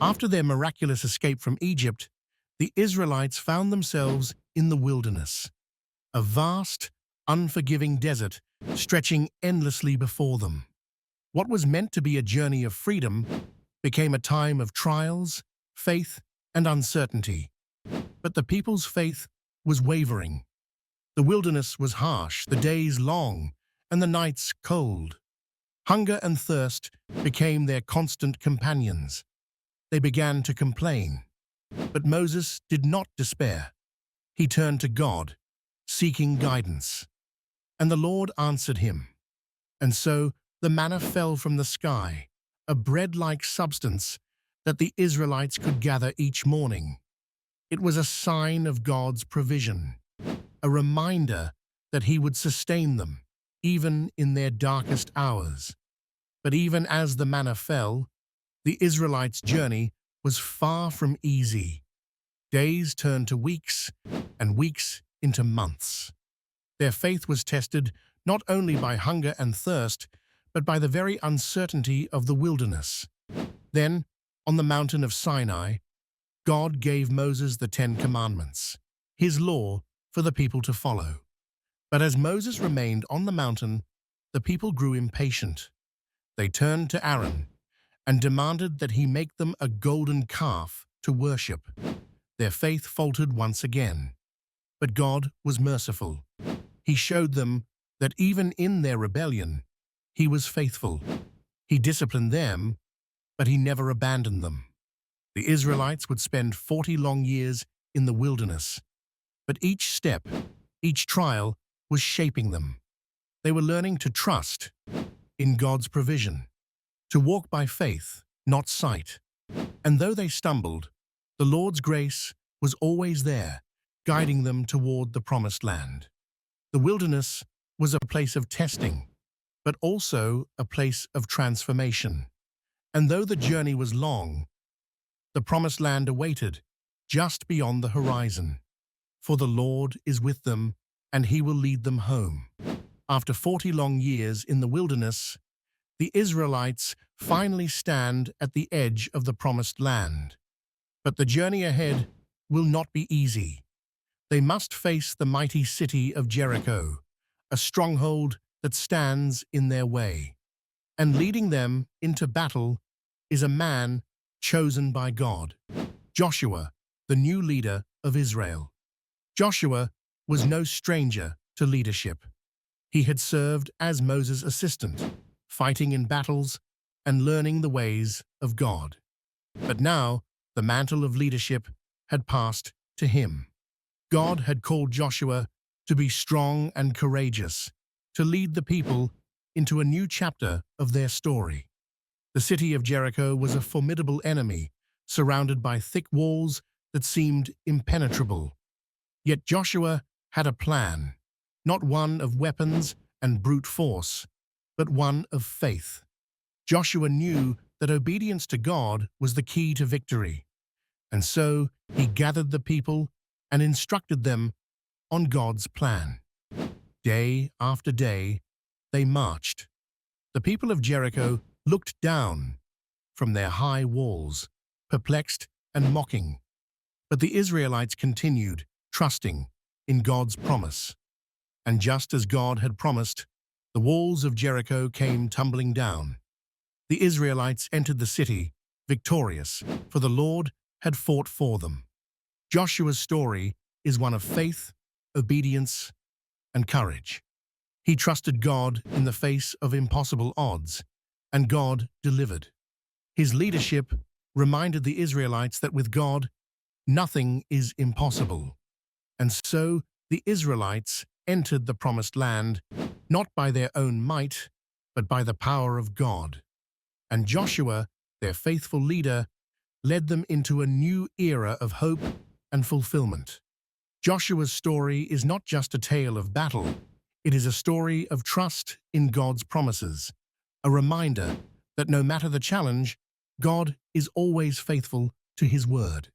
After their miraculous escape from Egypt, the Israelites found themselves in the wilderness, a vast, unforgiving desert stretching endlessly before them. What was meant to be a journey of freedom became a time of trials, faith, and uncertainty. But the people's faith was wavering. The wilderness was harsh, the days long, and the nights cold. Hunger and thirst became their constant companions. They began to complain. But Moses did not despair. He turned to God, seeking guidance. And the Lord answered him. And so the manna fell from the sky, a bread-like substance that the Israelites could gather each morning. It was a sign of God's provision, a reminder that He would sustain them, even in their darkest hours. But even as the manna fell, the Israelites' journey was far from easy. Days turned to weeks, and weeks into months. Their faith was tested not only by hunger and thirst, but by the very uncertainty of the wilderness. Then, on the mountain of Sinai, God gave Moses the 10 Commandments, His law for the people to follow. But as Moses remained on the mountain, the people grew impatient. They turned to Aaron and demanded that he make them a golden calf to worship. Their faith faltered once again. But God was merciful. He showed them that even in their rebellion, He was faithful. He disciplined them, but He never abandoned them. The Israelites would spend 40 long years in the wilderness, but each step, each trial was shaping them. They were learning to trust in God's provision, to walk by faith, not sight. And though they stumbled, the Lord's grace was always there, guiding them toward the promised land. The wilderness was a place of testing, but also a place of transformation. And though the journey was long, the promised land awaited just beyond the horizon. For the Lord is with them, and He will lead them home. After 40 long years in the wilderness, the Israelites finally stand at the edge of the promised land. But the journey ahead will not be easy. They must face the mighty city of Jericho, a stronghold that stands in their way. And leading them into battle is a man chosen by God, Joshua, the new leader of Israel. Joshua was no stranger to leadership. He had served as Moses' assistant, fighting in battles and learning the ways of God. But now the mantle of leadership had passed to him. God had called Joshua to be strong and courageous, to lead the people into a new chapter of their story. The city of Jericho was a formidable enemy, surrounded by thick walls that seemed impenetrable. Yet Joshua had a plan, not one of weapons and brute force, but one of faith. Joshua knew that obedience to God was the key to victory, and so he gathered the people and instructed them on God's plan. Day after day, they marched. The people of Jericho looked down from their high walls, perplexed and mocking. But the Israelites continued, trusting in God's promise. And just as God had promised, the walls of Jericho came tumbling down. The Israelites entered the city, victorious, for the Lord had fought for them. Joshua's story is one of faith, obedience, and courage. He trusted God in the face of impossible odds, and God delivered. His leadership reminded the Israelites that with God, nothing is impossible. And so the Israelites entered the promised land, not by their own might, but by the power of God. And Joshua, their faithful leader, led them into a new era of hope and fulfillment. Joshua's story is not just a tale of battle, it is a story of trust in God's promises, a reminder that no matter the challenge, God is always faithful to His word.